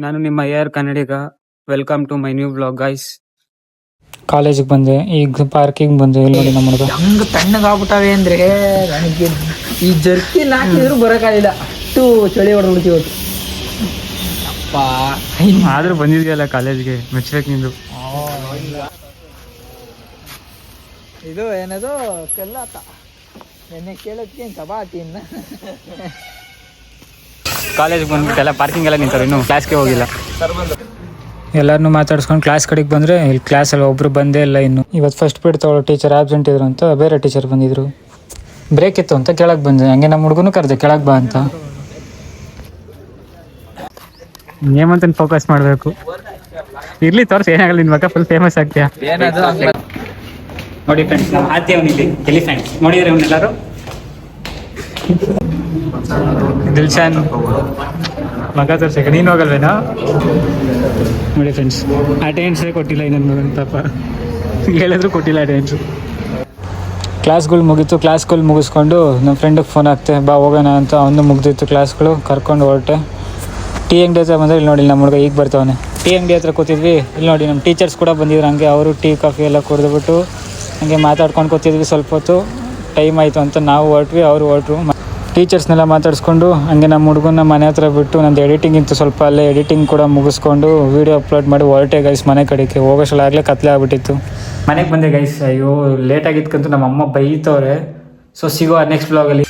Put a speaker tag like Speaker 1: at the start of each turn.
Speaker 1: ನಾನು ನಿಮ್ಮ AR Kannadiga. Welcome to my new blog guys.
Speaker 2: ಕಾಲೇಜಿಗೆ ಬಂದೆ, ಈಗ ಪಾರ್ಕಿಂಗ್ ಬಂದೆ. ಇಲ್ಲಿ ನೋಡಿ ನಮ್ಮ ಹುಡುಗ
Speaker 3: ಹೆಂಗ್ ತಣ್ಣಗಾಗ್ಬಿಟ್ಟಾವೆ ಅಂದ್ರೆ ನನಗೆ ಈ ಜರ್ಕಿನ್ ಹಾಕಿದ್ರು ಬರೋಕ್ಕಾಗಿಲ್ಲ, ಅಷ್ಟು ಚಳಿ ಹೊಡೆದ್ಬಿಡ್ತೀವಿ ಇವತ್ತು. ಅಪ್ಪ
Speaker 1: ಆದ್ರೂ ಬಂದಿದ್ಯಲ್ಲ ಕಾಲೇಜ್ಗೆ, ಮೆಚ್ಬೇಕು ನಿಂದು.
Speaker 3: ಇದು ಏನದು ಕಲ್ಲಾತ ನೆನ್ನೆ ಕೇಳೋದಕ್ಕೆ ಕಬಾತಿ ಇನ್ನ
Speaker 1: ಕಾಲೇಜ್ಗೆ ಬಂದ್ಬಿಟ್ಟೆಲ್ಲ ಪಾರ್ಕಿಂಗ್ ಎಲ್ಲ ನಿಂತಾರೆ, ಇನ್ನು ಕ್ಲಾಸ್ಗೆ ಹೋಗಿಲ್ಲ.
Speaker 2: ಎಲ್ಲರನ್ನೂ ಮಾತಾಡ್ಸ್ಕೊಂಡು ಕ್ಲಾಸ್ ಕಡೆಗೆ ಬಂದರೆ ಇಲ್ಲಿ ಕ್ಲಾಸಲ್ಲಿ ಒಬ್ಬರು ಬಂದೇ ಇಲ್ಲ. ಇನ್ನು ಇವತ್ತು ಫಸ್ಟ್ ಪೀರಿಯಡ್ ತೊಗೊಳ್ಳೋ ಟೀಚರ್ ಆಬ್ಸೆಂಟ್ ಇದ್ರು ಅಂತ ಬೇರೆ ಟೀಚರ್ ಬಂದಿದ್ರು. ಬ್ರೇಕ್ ಇತ್ತು ಅಂತ ಕೆಳಗೆ ಬಂದೆ. ಹಂಗೆ ನಮ್ಮ ಹುಡುಗನೂ ಕರೆದೆ ಕೆಳಗೆ ಬಾ ಅಂತ.
Speaker 1: ನೇಮಂತ ಫೋಕಸ್ ಮಾಡಬೇಕು. ಇರ್ಲಿ ತೋರ್ಸಿ, ಏನಾಗಲ್ಲ, ನಿನ್ ಮಕ್ಕ ಫುಲ್ ಫೇಮಸ್ ಆಗ್ತೀಯಾ. ನೋಡಿ ಫ್ರೆಂಡ್ಸ್, ನಾವು ಆದ್ಯ ಅವನಿಲ್ಲಿ ಎಲಿಫೆಂಟ್ ನೋಡಿದ್ರೆ ಅವನ್ನೆಲ್ಲರೂ. ದಿಲ್ಶಾನ್ ಮಗ ತೋರ್ಸಕ್ಕೆ ನೀನು ಹೋಗಲ್ವೇನಾ? ನೋಡಿ ಫ್ರೆಂಡ್ಸ್, ಅಟೆಂಡೆನ್ಸೇ ಕೊಟ್ಟಿಲ್ಲ ಇನ್ನೊಂದು ಮಗನ ಪಾಪ. ಹೇಳಿದ್ರು ಕೊಟ್ಟಿಲ್ಲ ಅಟೆಂಡೆನ್ಸು.
Speaker 2: ಕ್ಲಾಸ್ಗಳು ಮುಗೀತು. ಕ್ಲಾಸ್ಗಳು ಮುಗಿಸ್ಕೊಂಡು ನಮ್ಮ ಫ್ರೆಂಡಿಗೆ ಫೋನ್ ಹಾಕ್ತೆ, ಬಾ ಹೋಗೋಣ ಅಂತ. ಅವನು ಮುಗ್ದಿತ್ತು ಕ್ಲಾಸ್ಗಳು, ಕರ್ಕೊಂಡು ಹೊರಟೆ. ಟೀ ಅಂಗಡಿ ಹತ್ರ ಬಂದರೆ ಇಲ್ಲಿ ನೋಡಿ ನಮ್ಮ ಹುಡುಗ ಈಗ ಬರ್ತಾವನೆ. ಟೀ ಅಂಗಡಿ ಹತ್ರ ಕೂತಿದ್ವಿ. ಇಲ್ಲಿ ನೋಡಿ ನಮ್ಮ ಟೀಚರ್ಸ್ ಕೂಡ ಬಂದಿದ್ರು. ಹಂಗೆ ಅವರು ಟೀ ಕಾಫಿ ಎಲ್ಲ ಕುಡಿದ್ಬಿಟ್ಟು ಹಂಗೆ ಮಾತಾಡ್ಕೊಂಡು ಕೂತಿದ್ವಿ. ಸ್ವಲ್ಪ ಹೊತ್ತು ಟೈಮ್ ಆಯಿತು ಅಂತ ನಾವು ಹೊರಟ್ವಿ, ಅವರು ಹೊರಟ್ರು. ಟೀಚರ್ಸ್ನೆಲ್ಲ ಮಾತಾಡಿಸ್ಕೊಂಡು ಹಂಗೆ ನಮ್ಮ ಹುಡುಗನ ಮನೆ ಹತ್ರ ಬಿಟ್ಟು, ನಂದು ಎಡಿಟಿಂಗ್ ಇತ್ತು ಸ್ವಲ್ಪ, ಅಲ್ಲೇ ಎಡಿಟಿಂಗ್ ಕೂಡ ಮುಗಿಸ್ಕೊಂಡು ವೀಡಿಯೋ ಅಪ್ಲೋಡ್ ಮಾಡಿ ಹೊರಟೆ ಗೈಸ್ ಮನೆ ಕಡೆಗೆ. ಹೋಗೋಷ್ಟಲಾಗಲೇ ಕತ್ಲೆ ಆಗ್ಬಿಟ್ಟಿತ್ತು.
Speaker 1: ಮನೆಗೆ ಬಂದೆ ಗೈಸ್. ಅಯ್ಯೋ ಲೇಟ್ ಆಗಿದ್ಕಂತೂ ನಮ್ಮ ಅಮ್ಮ ಬೈತವ್ರೆ. ಸೊ ಸಿಗೋ ನೆಕ್ಸ್ಟ್ ಬ್ಲಾಗಲ್ಲಿ.